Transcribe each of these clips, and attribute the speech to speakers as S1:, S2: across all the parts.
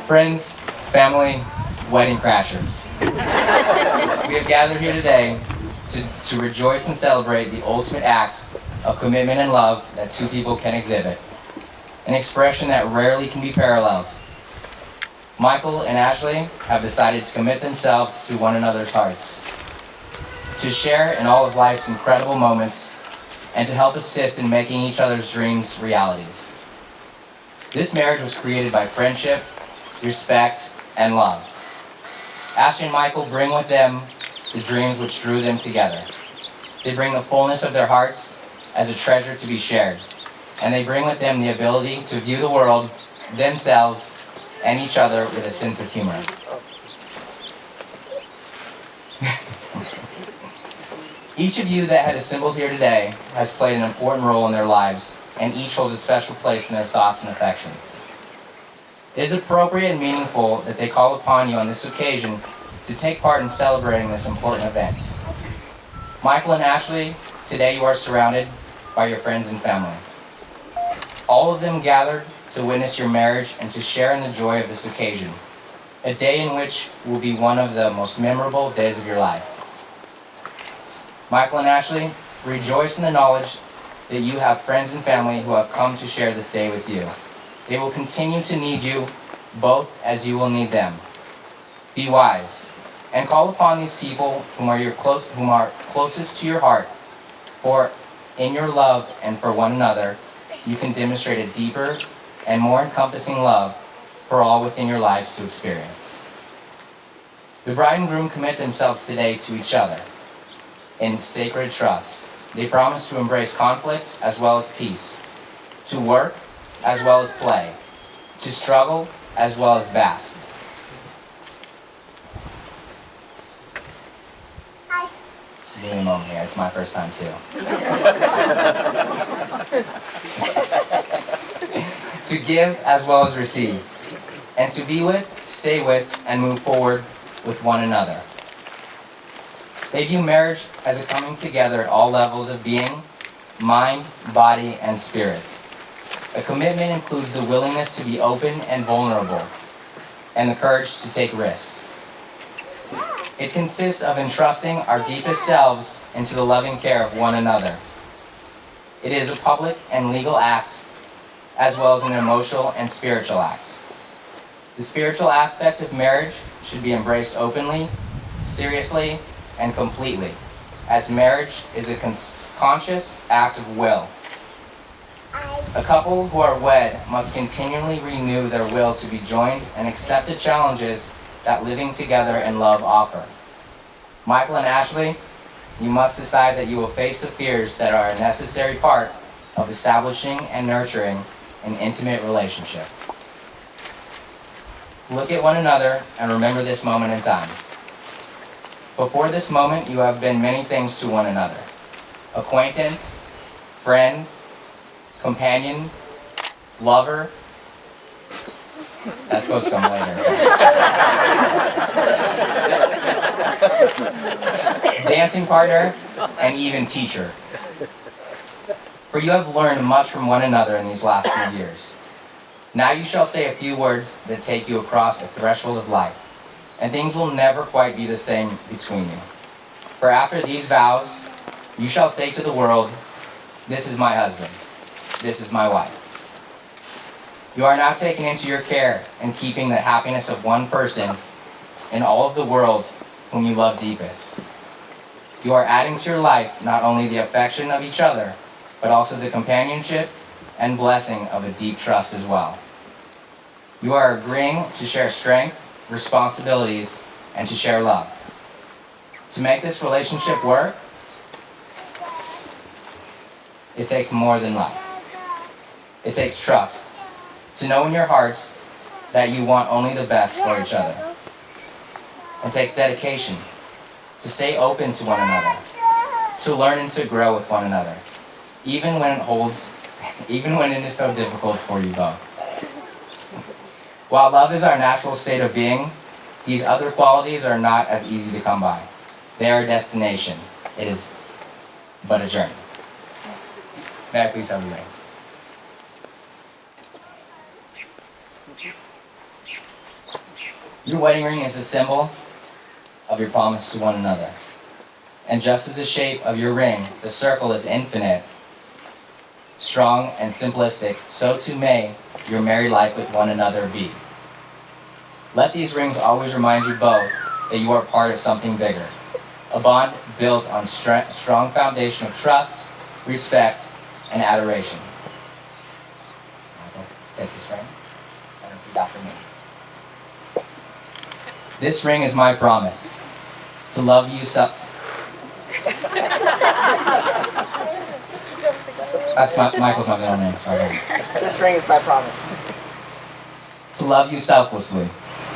S1: Friends, family, wedding crashers. We have gathered here today to rejoice and celebrate the ultimate act of commitment and love that two people can exhibit, an expression that rarely can be paralleled. Michael and Ashleigh have decided to commit themselves to one another's hearts, to share in all of life's incredible moments, and to help assist in making each other's dreams realities. This marriage was created by friendship, respect, and love. Ashleigh and Michael bring with them the dreams which drew them together. They bring the fullness of their hearts as a treasure to be shared, and they bring with them the ability to view the world, themselves, and each other with a sense of humor. Each of you that had assembled here today has played an important role in their lives, and each holds a special place in their thoughts and affections. It is appropriate and meaningful that they call upon you on this occasion to take part in celebrating this important event. Michael and Ashleigh, today you are surrounded by your friends and family. All of them gathered to witness your marriage and to share in the joy of this occasion, a day in which will be one of the most memorable days of your life. Michael and Ashleigh, rejoice in the knowledge that you have friends and family who have come to share this day with you. They will continue to need you, both as you will need them. Be wise, and call upon these people whom are closest to your heart, for in your love and for one another, you can demonstrate a deeper and more encompassing love for all within your lives to experience. The bride and groom commit themselves today to each other in sacred trust. They promise to embrace conflict as well as peace, to work as well as play, to struggle as well as bask. Give me a moment here, it's my first time too. To give as well as receive, and to be with, stay with, and move forward with one another. They view marriage as a coming together at all levels of being, mind, body, and spirit. A commitment includes the willingness to be open and vulnerable, and the courage to take risks. It consists of entrusting our deepest selves into the loving care of one another. It is a public and legal act, as well as an emotional and spiritual act. The spiritual aspect of marriage should be embraced openly, seriously, and completely, as marriage is a conscious act of will. A couple who are wed must continually renew their will to be joined and accept the challenges that living together in love offer. Michael and Ashleigh, you must decide that you will face the fears that are a necessary part of establishing and nurturing an intimate relationship. Look at one another and remember this moment in time. Before this moment, you have been many things to one another: acquaintance, friend, companion, lover. That's supposed to come later. Dancing partner, and even teacher. For you have learned much from one another in these last few years. Now you shall say a few words that take you across the threshold of life, and things will never quite be the same between you. For after these vows, you shall say to the world, "This is my husband, this is my wife." You are now taking into your care and keeping the happiness of one person in all of the world whom you love deepest. You are adding to your life not only the affection of each other, but also the companionship and blessing of a deep trust as well. You are agreeing to share strength, responsibilities, and to share love. To make this relationship work, it takes more than love. It takes trust. To know in your hearts that you want only the best for each other. It takes dedication. To stay open to one another. To learn and to grow with one another. Even when it is so difficult for you both. While love is our natural state of being, these other qualities are not as easy to come by. They are a destination. It is but a journey. May I please have the rings? Your wedding ring is a symbol of your promise to one another. And just as the shape of your ring, the circle is infinite, strong and simplistic, so too may your married life with one another be. Let these rings always remind you both that you are part of something bigger, a bond built on strong foundation of trust, respect, and adoration. Michael, take this ring and repeat after me. This ring is my promise to love you That's Michael's my middle name, sorry.
S2: This ring is my promise.
S1: To love you selflessly.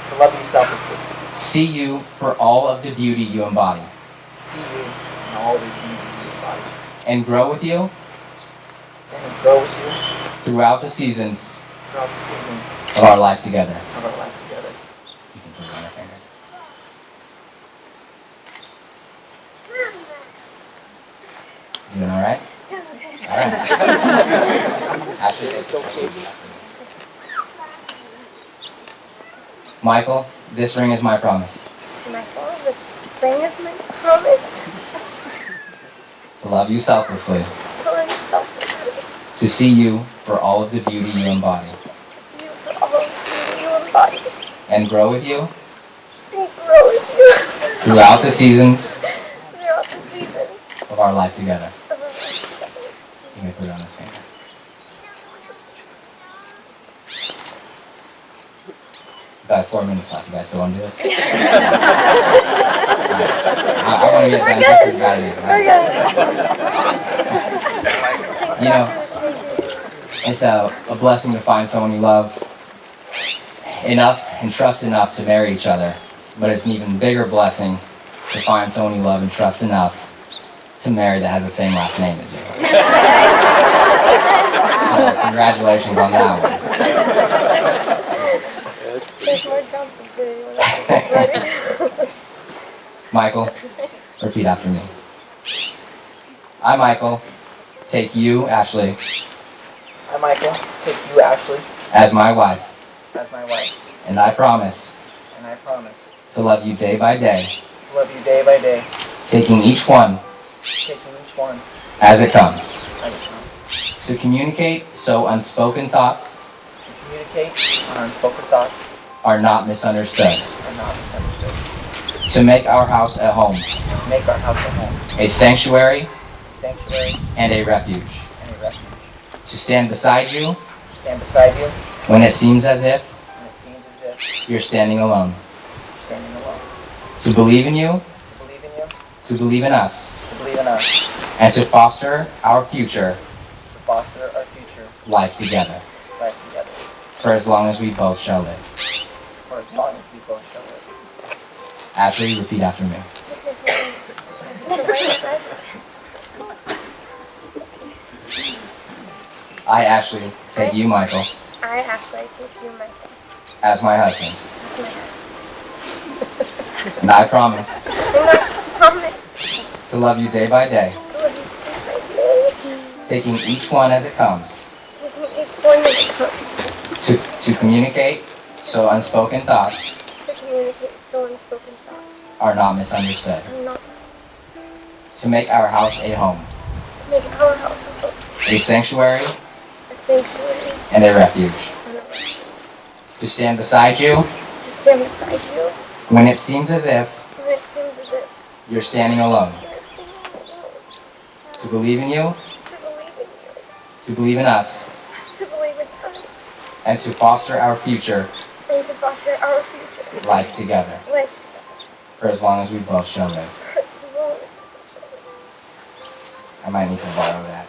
S2: To love you selflessly.
S1: See you for all of the beauty you embody.
S2: See you in all the beauty you embody.
S1: And grow with you.
S2: And grow with you.
S1: Throughout the seasons.
S2: Throughout the seasons.
S1: Of our life together.
S2: Of our life together.
S1: You can put it on your finger. You doing alright? Alright. Actually, it's okay. Michael, this ring is my promise.
S3: Michael, this ring is my promise.
S1: To love you selflessly.
S3: To love you selflessly.
S1: To see you for all of the beauty you embody.
S3: To see you for all of the beauty you embody.
S1: And grow with you.
S3: And grow with you.
S1: Throughout the seasons.
S3: Throughout the seasons.
S1: Of our life together.
S3: Of our life together.
S1: You may put it on this finger. About 4 minutes left. You guys still want to do this? Right. I want to get done just as bad as you know, it's a blessing to find someone you love enough and trust enough to marry each other. But it's an even bigger blessing to find someone you love and trust enough to marry that has the same last name as you. So congratulations on that one.
S3: There's more jumps to do.
S1: Michael, repeat after me. I, Michael, take you, Ashleigh,
S2: I, Michael, take you, Ashleigh,
S1: as my wife,
S2: as my wife.
S1: and I promise
S2: And I promise
S1: to love you day by day,
S2: to love you day by day,
S1: taking each one
S2: taking each one
S1: as it comes,
S2: as it comes.
S1: to communicate so unspoken thoughts
S2: To communicate our unspoken thoughts
S1: are not misunderstood,
S2: are not misunderstood.
S1: to make our house a home,
S2: Make our house a home,
S1: a sanctuary,
S2: sanctuary,
S1: and a refuge,
S2: and a refuge.
S1: to stand beside you
S2: Stand beside you
S1: when it seems as if
S2: when it seems as if
S1: you're standing alone,
S2: you're standing alone.
S1: to believe in you,
S2: To believe in you,
S1: to believe in us,
S2: to believe in us,
S1: and to foster our future
S2: to foster our future
S1: life together,
S2: life together,
S1: for as long as we both shall live.
S2: for as long as we both shall live.
S1: Ashleigh, repeat after me. I, Ashleigh, take you, Michael,
S3: I, Ashleigh, take you, Michael,
S1: as my husband,
S3: as my husband.
S1: and I promise
S3: And I promise
S1: to love you day by day,
S3: to love you day by day.
S1: taking each one as it comes,
S3: Taking each one as it comes.
S1: to communicate so unspoken thoughts
S3: To communicate so unspoken thoughts.
S1: are not misunderstood,
S3: And not
S1: to make our house a home,
S3: to make our house a home.
S1: a sanctuary,
S3: A sanctuary.
S1: and a refuge,
S3: And a refuge.
S1: to stand beside you
S3: To stand beside you
S1: when it seems as if
S3: when it seems as if
S1: you're standing alone,
S3: you're standing alone.
S1: to believe in you,
S3: To believe in you.
S1: to believe in us,
S3: To believe in us.
S1: and to foster our future
S3: And to foster our future
S1: life together,
S3: life
S1: for as long as we both shall live.
S3: together. As long as
S1: I might need to borrow that.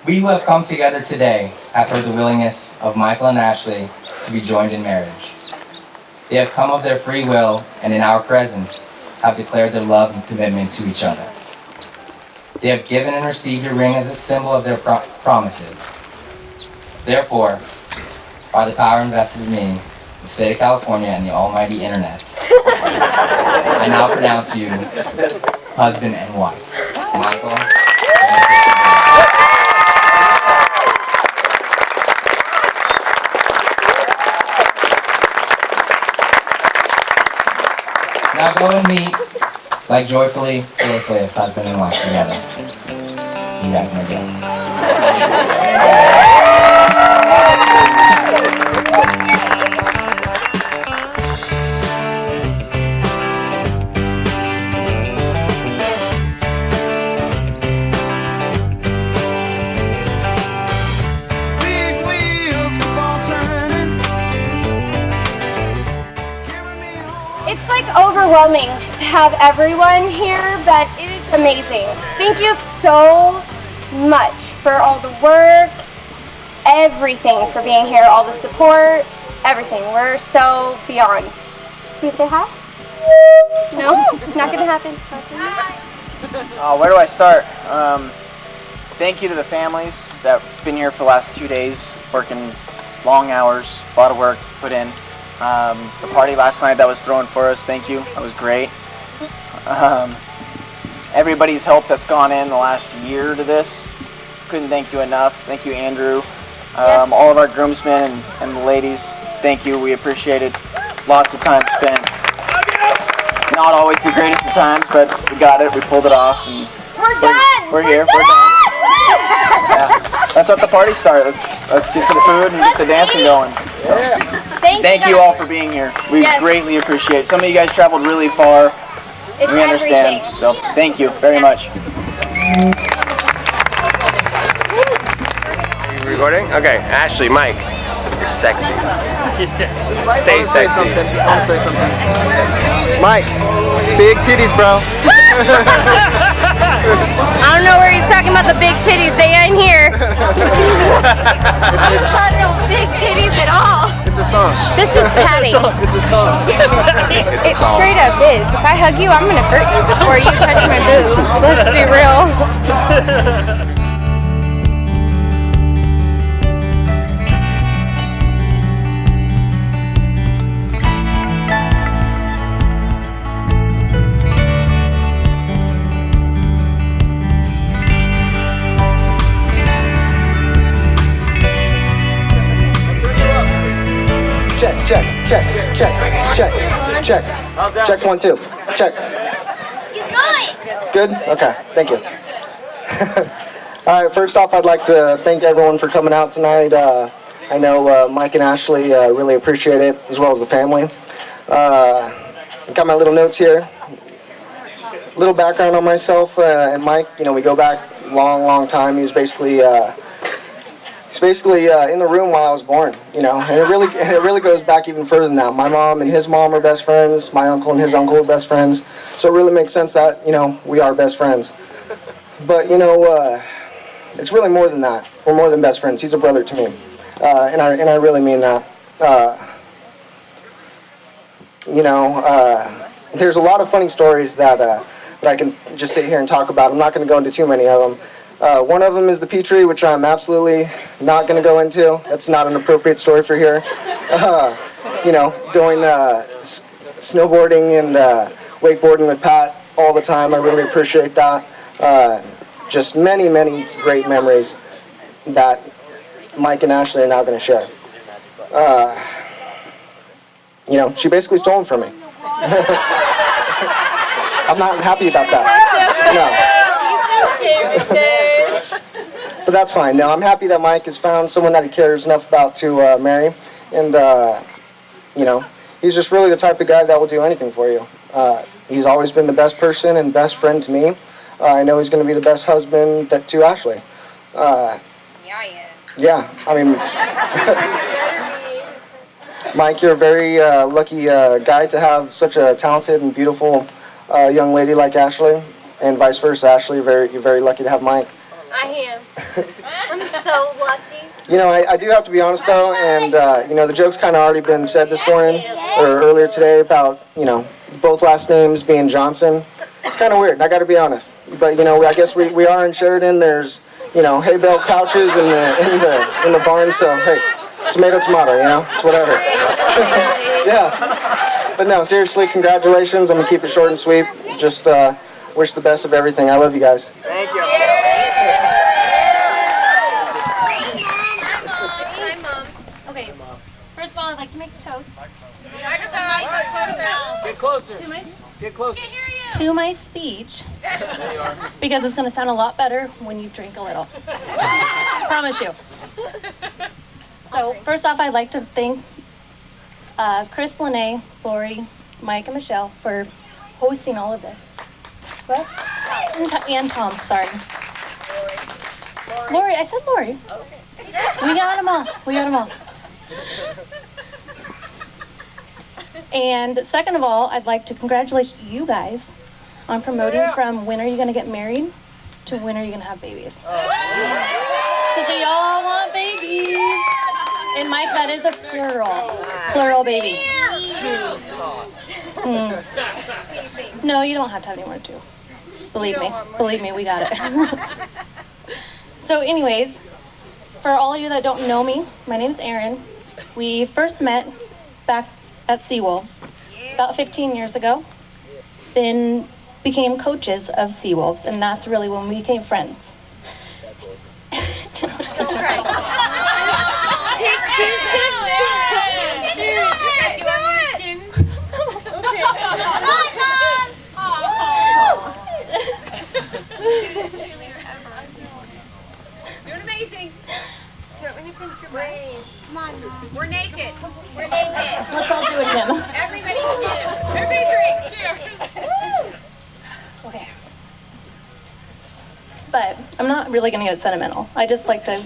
S1: We who have come together today have heard the willingness of Michael and Ashleigh to be joined in marriage. They have come of their free will and in our presence have declared their love and commitment to each other. They have given and received a ring as a symbol of their promises. Therefore, by the power invested in me, the state of California and the almighty internet, I now pronounce you husband and wife. Michael. Now go and meet, like joyfully as husband and wife together. You guys may go.
S3: It's like overwhelming to have everyone here, but it is amazing. Thank you so much for all the work, everything for being here, all the support, everything. We're so beyond. Can you say hi? No? Not gonna happen.
S2: Where do I start? Thank you to the families that have been here for the last 2 days, working long hours, a lot of work put in. The party last night that was thrown for us, thank you, that was great. Everybody's help that's gone in the last year to this, couldn't thank you enough. Thank you, Andrew. All of our groomsmen and the ladies, thank you, we appreciate it. Lots of time spent. Not always the greatest of times, but we got it, we pulled it off. And
S3: We're done!
S2: we're here, we're done. Yeah. Let's let the party start. Let's get some food and get the dancing going. So, thank you all for being here. We greatly appreciate it. Some of you guys traveled really far.
S3: It's
S2: We understand.
S3: everything.
S2: So thank you very much.
S4: Are you recording? Okay, Ashleigh, Mike, you're sexy. Stay sexy.
S2: I want to say something. Mike, big titties, bro.
S3: I don't know where he's talking about the big titties. They ain't here. It's not no big titties at all.
S2: It's a song.
S3: This is Patty.
S2: It's a song.
S3: It straight up is. If I hug you, I'm gonna hurt you before you touch my boobs. Let's be real.
S5: Check. Check 1, 2. Check.
S3: You good?
S5: Good? Okay, thank you. All right, first off, I'd like to thank everyone for coming out tonight. I know Mike and Ashleigh really appreciate it, as well as the family. Got my little notes here. Little background on myself and Mike. You know, we go back long time. He was basically in the room while I was born, you know, and it really goes back even further than that. My mom and his mom are best friends. My uncle and his uncle are best friends. So it really makes sense that, you know, we are best friends. But, you know, it's really more than that. We're more than best friends. He's a brother to me, and I really mean that. You know, there's a lot of funny stories that I can just sit here and talk about. I'm not going to go into too many of them. One of them is the Petrie, which I'm absolutely not going to go into. That's not an appropriate story for here. You know, going snowboarding and wakeboarding with Pat all the time. I really appreciate that. Just many great memories that Mike and Ashleigh are now going to share. You know, she basically stole them from me. I'm not happy about that. No. But that's fine. No, I'm happy that Mike has found someone that he cares enough about to marry. And, you know, he's just really the type of guy that will do anything for you. He's always been the best person and best friend to me. I know he's going to be the best husband to Ashleigh. Yeah, I mean, Mike, you're a very lucky guy to have such a talented and beautiful young lady like Ashleigh, and vice versa. Ashleigh, you're very lucky to have Mike.
S3: I am. I'm so lucky.
S5: You know, I do have to be honest though, and you know, the joke's kind of already been said this morning or earlier today about, you know, both last names being Johnson. It's kind of weird. I got to be honest, but you know, I guess we are in Sheridan. There's, you know, hay bale couches in the barn. So hey, tomato, you know, it's whatever. Yeah, but no, seriously, congratulations. I'm gonna keep it short and sweet. Just wish the best of everything. I love you guys.
S2: Thank you.
S3: Hi, Mom. Okay.
S6: First of all, I'd like to make a toast.
S4: Get closer. Get closer.
S6: To my speech, because it's going to sound a lot better when you drink a little. Promise you. So first off, I'd like to thank Chris, Lene, Lori, Mike, and Michelle for hosting all of this. What? And Tom, sorry. Lori, I said Lori. We got them all. We got them all. And second of all, I'd like to congratulate you guys on promoting from when are you going to get married to when are you going to have babies. Because we all want babies. And Mike, that is a plural baby. No, you don't have to have any more too. Believe me, we got it. So anyways, for all of you that don't know me, my name is Erin. We first met back at Seawolves about 15 years ago. Then became coaches of Seawolves, and that's really when we became friends.
S3: Don't cry. Take two
S7: Doing amazing.
S3: Don't we pinch your brain?
S7: Come on, Mom. We're naked.
S3: We're naked.
S6: Let's all do it again.
S7: Everybody's new. Everybody drink. Cheers.
S6: Okay. But I'm not really going to get sentimental. I just like to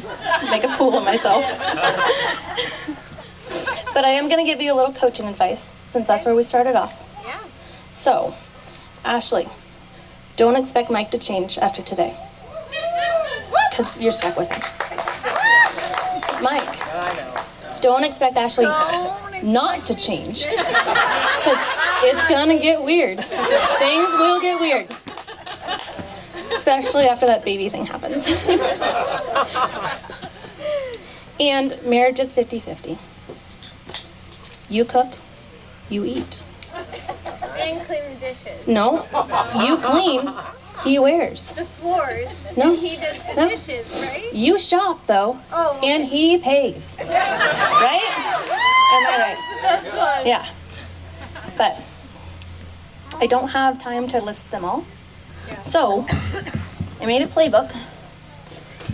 S6: make a fool of myself. But I am going to give you a little coaching advice, since that's where we started off.
S3: Yeah.
S6: So, Ashleigh, don't expect Mike to change after today. Because you're stuck with him. Mike, don't expect Ashleigh not to change. Because it's going to get weird. Things will get weird. Especially after that baby thing happens. And marriage is 50-50. You cook, you eat.
S3: And clean the dishes.
S6: No, you clean, he wears.
S3: The floors.
S6: No.
S3: And he does the dishes, right?
S6: You shop though,
S3: Oh, okay.
S6: and he pays. Right? Am I right?
S3: That's fun.
S6: Yeah. But I don't have time to list them all. So I made a playbook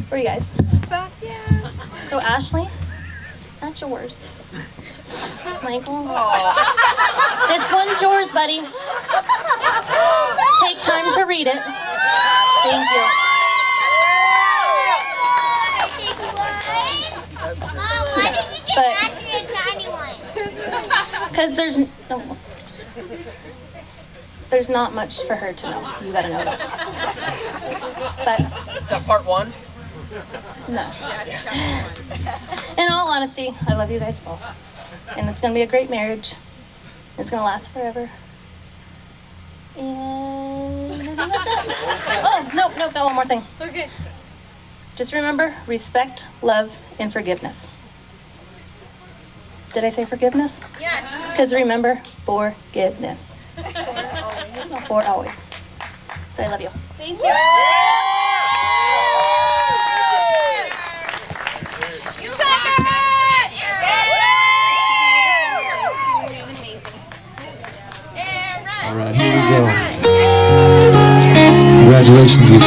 S6: for you guys.
S3: Fuck yeah.
S6: So Ashleigh, that's yours. Michael, this one's yours, buddy. Take time to read it. Thank you.
S8: Mom, why did you get actually a tiny one?
S6: Because there's not much for her to know. You gotta know that. But
S2: Is that part one?
S6: no. In all honesty, I love you guys both. And it's gonna be a great marriage. It's gonna last forever. And I think that's it. Oh, no, got one more thing.
S3: Okay.
S6: Just remember, respect, love, and forgiveness. Did I say forgiveness?
S3: Yes.
S6: Because remember, forgiveness. For always. So I love you.
S3: Thank you.
S7: You got it!
S9: All right, here we go. Congratulations, you two.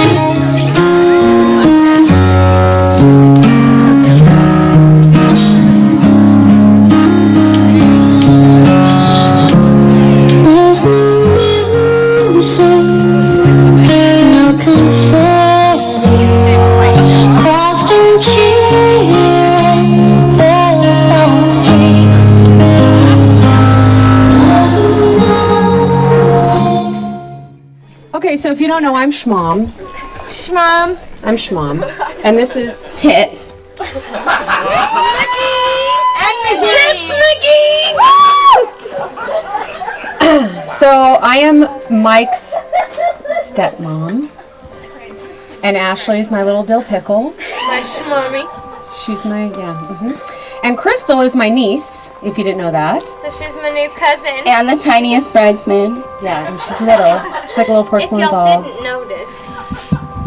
S10: Okay, so if you don't know, I'm Shmom.
S3: Shmom.
S10: I'm Shmom. And this is Tits. So I am Mike's stepmom. And Ashleigh's my little dill pickle.
S3: My Shmommy.
S10: She's my, And Crystal is my niece, if you didn't know that.
S3: So she's my new cousin.
S8: And the tiniest bridesmaid.
S10: Yeah, and she's little. She's like a little
S3: If
S10: porcelain
S3: y'all
S10: doll.
S3: didn't notice.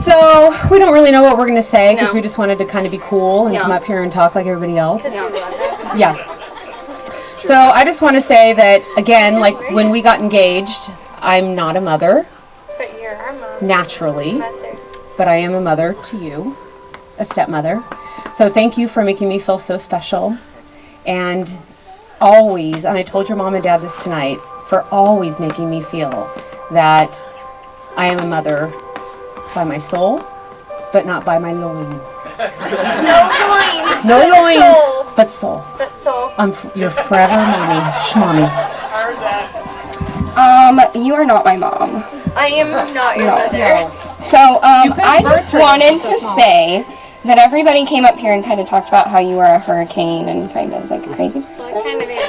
S10: So we don't really know what we're going to say because we just wanted to kind of be cool and come up here and talk like everybody else. Yeah. So I just want to say that, again, like when we got engaged, I'm not a mother,
S3: But you're our mom.
S10: naturally,
S3: Mother.
S10: but I am a mother to you, a stepmother. So thank you for making me feel so special. And always, and I told your mom and dad this tonight, for always making me feel that I am a mother by my soul, but not by my loins.
S3: No loins.
S10: No
S3: but
S10: loins,
S3: soul.
S10: but soul.
S3: But soul.
S10: I'm your forever mommy, shmommy.
S11: You are not my mom.
S3: I am not your mother.
S11: No. So, I just wanted to say that everybody came up here and kind of talked about how you were a hurricane and kind of like a crazy person.
S3: Well, kind of is.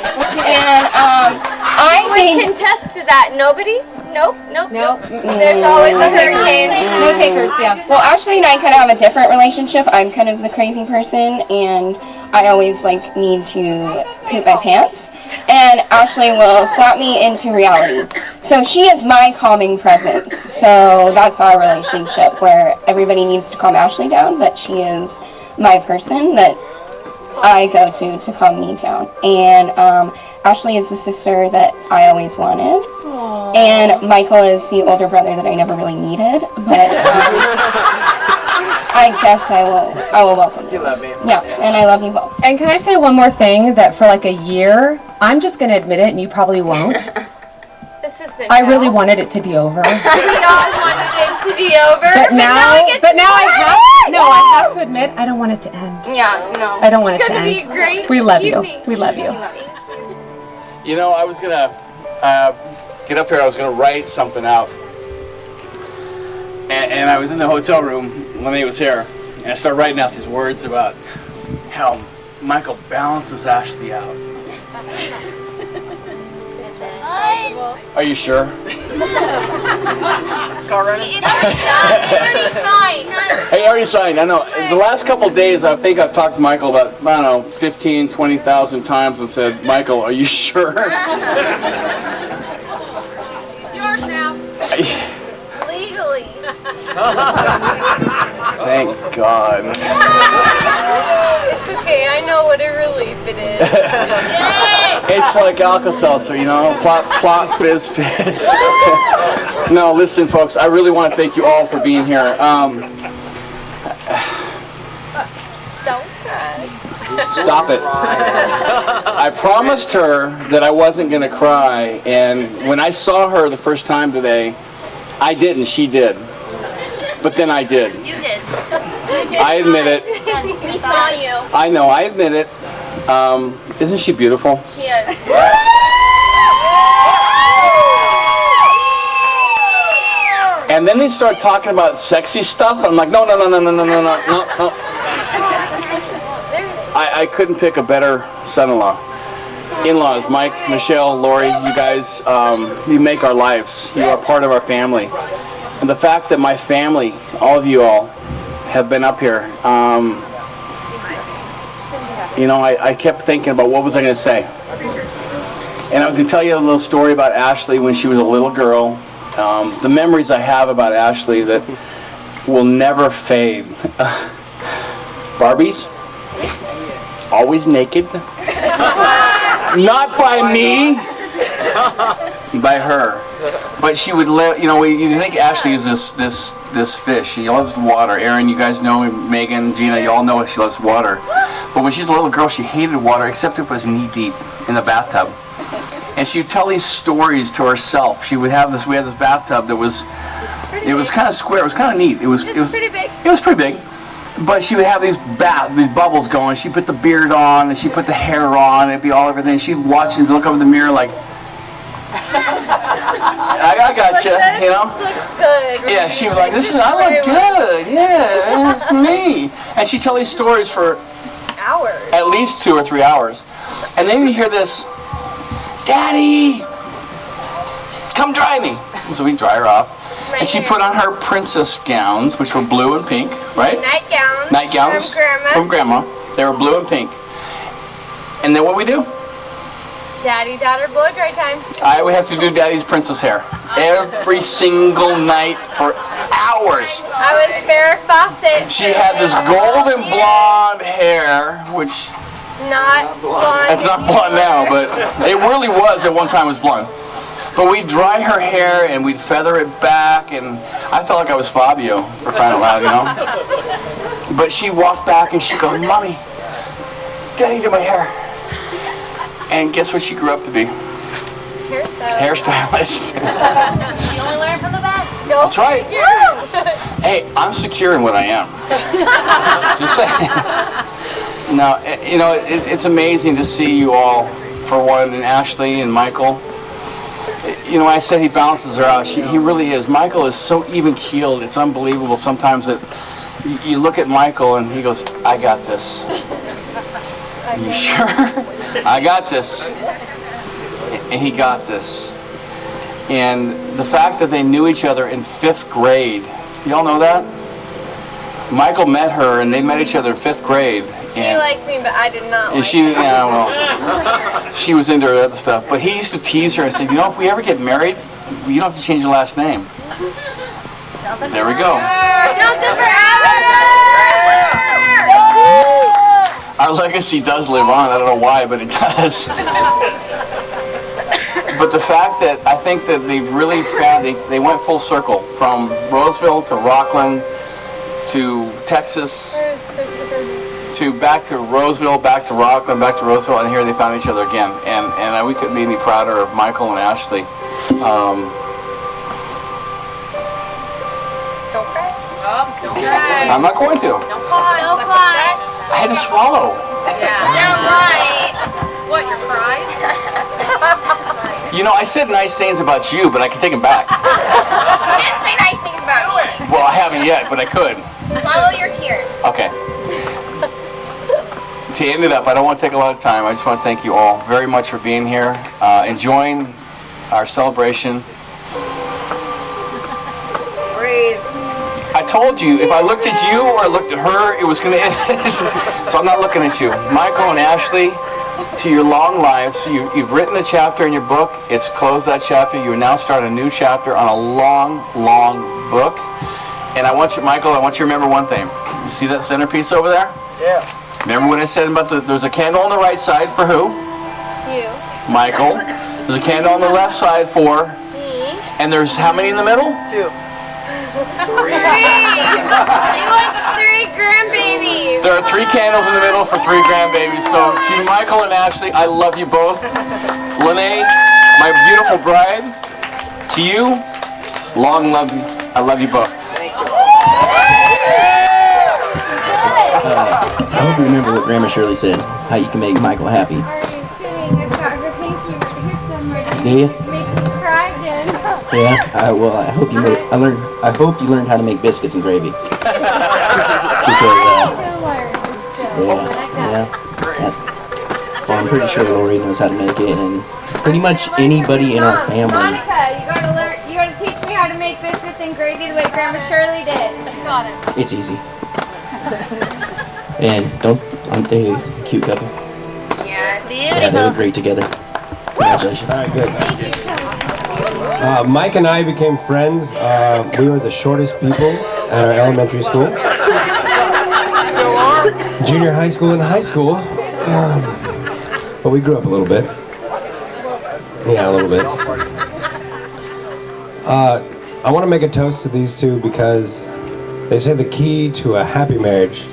S11: And I
S3: We
S11: think
S3: contest to that. Nobody? Nope.
S10: Nope.
S3: There's always a hurricane.
S10: No takers, yeah.
S11: well, Ashley and I kind of have a different relationship. I'm kind of the crazy person, and I always like need to poop my pants. And Ashley will slap me into reality. So she is my calming presence. So that's our relationship, where everybody needs to calm Ashley down, but she is my person that I go to calm me down. And Ashley is the sister that I always wanted. And Michael is the older brother that I never really needed, but I guess I will welcome you.
S2: You love me.
S11: Yeah, and I love you both.
S10: And can I say one more thing, that for like a year, I'm just going to admit it and you probably won't.
S3: This has been
S10: I really
S3: hell.
S10: wanted it to be over.
S3: We all wanted it to be over.
S10: But now I have to admit, I don't want it to end.
S3: Yeah, no.
S10: I don't want it
S3: It's
S10: to
S3: gonna
S10: end.
S3: be a great
S10: We love you.
S3: evening.
S10: We love you.
S12: You know, I was gonna get up here. I was gonna write something out, and I was in the hotel room when he was here, and I started writing out these words about how Michael balances Ashleigh out. Are you sure? Hey, you already signed. I know. The last couple of days, I think I've talked to Michael about, I don't know, 15, 20,000 times and said, Michael, are you sure?
S7: It's yours now.
S3: Legally.
S12: Thank God.
S3: It's okay, I know what a relief it is.
S12: It's like Alka-Seltzer, you know, plop, plop, fizz, fizz. No, listen, folks, I really want to thank you all for being here.
S3: Don't cry.
S12: Stop it. I promised her that I wasn't going to cry, and when I saw her the first time today, I didn't, she did. But then I did.
S8: You did.
S12: I admit it.
S3: We saw you.
S12: I know, I admit it. Isn't she beautiful?
S3: She is.
S12: And then they start talking about sexy stuff. I'm like, no. I couldn't pick a better son-in-law. In-laws, Mike, Michelle, Lori, you guys, you make our lives. You are part of our family. And the fact that my family, all of you all, have been up here, you know, I kept thinking about what was I going to say. And I was going to tell you a little story about Ashleigh when she was a little girl. The memories I have about Ashleigh that will never fade. Barbies, always naked. Not by me, by her. But she would live, you know, you think Ashleigh is this fish. She loves the water. Aaron, you guys know, Megan, Gina, you all know she loves water. But when she was a little girl, she hated water, except it was knee deep in the bathtub. And she would tell these stories to herself. She would have this, we had this bathtub that was, it was kind of square, it was kind of neat. It was
S3: pretty big.
S12: It was pretty big. But she would have these bubbles going. She'd put the beard on, and she'd put the hair on, and it'd be all over. Then she'd watch and look over the mirror like, I got you, you know?
S3: Looks good.
S12: Yeah, she was like, I look good, yeah, it's me. And she'd tell these stories for
S3: Hours.
S12: at least 2 or 3 hours. And then you hear this, Daddy, come dry me. So we'd dry her off. And she put on her princess gowns, which were blue and pink, right?
S3: Nightgowns.
S12: Nightgowns from Grandma. They were blue and pink. And then what we do?
S3: Daddy, daughter, blow dry time.
S12: I would have to do Daddy's princess hair every single night for hours.
S3: I was Farrah Fawcett.
S12: She had this golden blonde hair, which
S3: Not blonde.
S12: It's not blonde now, but it really was at one time. It was blonde. But we'd dry her hair and we'd feather it back, and I felt like I was Fabio, for crying out loud, you know. But she walked back and she goes, "Mommy, Daddy did my hair." And guess what she grew up to be? Hairstylist.
S3: You only learn from the best.
S12: That's right. Hey, I'm secure in what I am. Just saying. Now, you know, it's amazing to see you all, for one, and Ashleigh and Michael. You know, I said he balances her out. He really is. Michael is so even-keeled. It's unbelievable sometimes that you look at Michael and he goes, "I got this." You sure? I got this. And he got this. And the fact that they knew each other in 5th grade, y'all know that? Michael met her and they met each other in 5th grade.
S3: He liked me, but I did not like
S12: him. Yeah, well, she was into her other stuff. But he used to tease her and say, "You know, if we ever get married, you don't have to change your last name." There we go.
S3: Johnson forever!
S12: Our legacy does live on. I don't know why, but it does. But the fact that I think that they've really found, they went full circle from Roseville to Rockland to Texas to back to Roseville, back to Rockland, back to Roseville, and here they found each other again. And we couldn't be any prouder of Michael and Ashleigh.
S3: Don't cry. Oh, don't cry.
S12: I'm not going to.
S3: Don't cry. Don't cry.
S12: I had to swallow.
S3: Yeah. Don't cry. What, your fries?
S12: You know, I said nice things about you, but I can take them back.
S3: You didn't say nice things about me.
S12: Well, I haven't yet, but I could.
S3: Swallow your tears.
S12: Okay. To end it up, I don't want to take a lot of time. I just want to thank you all very much for being here, enjoying our celebration.
S3: Breathe.
S12: I told you, if I looked at you or I looked at her, it was going to end. So I'm not looking at you. Michael and Ashleigh, to your long lives, you've written a chapter in your book. It's closed that chapter. You now start a new chapter on a long, long book. And I want you, Michael, I want you to remember one thing. You see that centerpiece over there?
S2: Yeah.
S12: Remember what I said about there's a candle on the right side for who?
S3: You.
S12: Michael. There's a candle on the left side for?
S3: Me.
S12: And there's how many in the middle?
S2: 2.
S3: 3. He wants 3 grandbabies.
S12: There are 3 candles in the middle for 3 grandbabies. So to Michael and Ashleigh, I love you both. Lene, my beautiful bride, to you, long love you. I love you both.
S13: I hope you remember what Grandma Shirley said, how you can make Michael happy.
S3: Are you kidding? I've got her pinky right here somewhere.
S13: Do you?
S3: Make me cry again.
S13: Yeah. Well, I hope you learned how to make biscuits and gravy. Because, well, I'm pretty sure Lori knows how to make it, and pretty much anybody in our family.
S3: Monica, you gotta teach me how to make biscuits and gravy the way Grandma Shirley did. You got it.
S13: It's easy. And aren't they a cute couple?
S3: Yes.
S13: Yeah, they look great together. Congratulations.
S14: All right, good. Mike and I became friends. We were the shortest people at our elementary school.
S2: Still are?
S14: Junior high school and high school. But we grew up a little bit. Yeah, a little bit. I want to make a toast to these two because they say the key to a happy marriage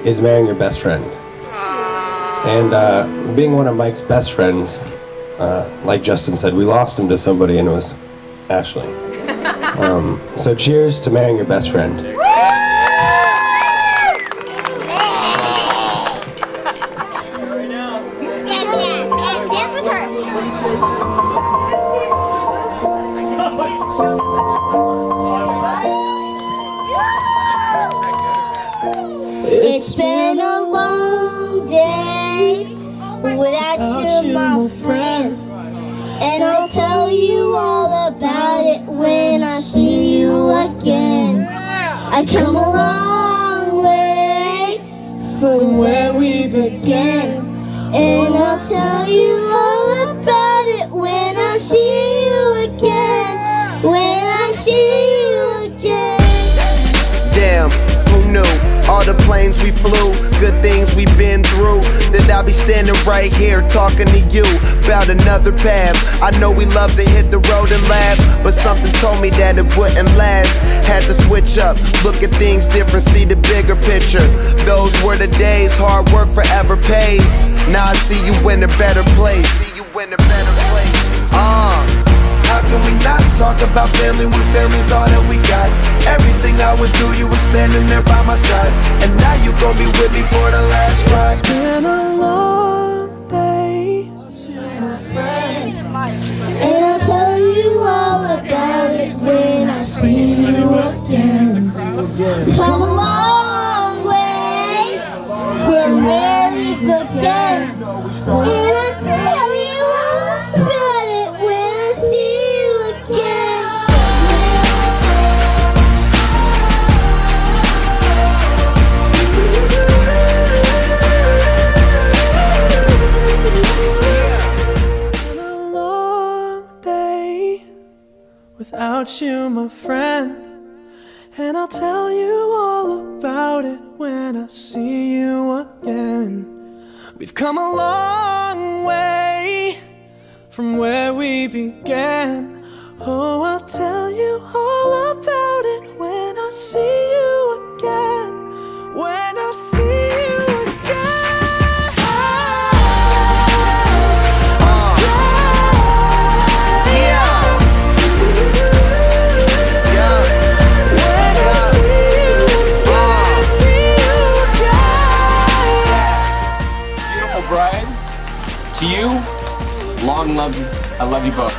S14: is marrying your best friend. And being one of Mike's best friends, like Justin said, we lost him to somebody, and it was Ashleigh. So cheers to marrying your best friend.
S8: Dance with her.
S15: It's been a long day without you, my friend, and I'll tell you all about it when I see you again. I come a long way from where we began, and I'll tell you all about it when I see you again. When I see you again.
S16: Damn, who knew? All the planes we flew good things we've been through, that I'll be standing right here talking to you about another path. I know we love to hit the road and laugh, but something told me that it wouldn't last. Had to switch up, look at things different, see the bigger picture. Those were the days, hard work forever pays. Now I see you in a better place. How can we not talk about family when family's all that we got? Everything I went through, you were standing there by my side, and now you gon' be with me for the last ride.
S15: It's been a long day, and I'll tell you all about it when I see you again. Come a long way from where we began, and I'll tell you all about it when I see you again.
S17: Been a long day without you, my friend, and I'll tell you all about it when I see you again. We've come a long way from where we began. Oh, I'll tell you all about it when I see you again. When I see you again. When I see you again.
S12: Beautiful bride, to you, long love you. I love you both.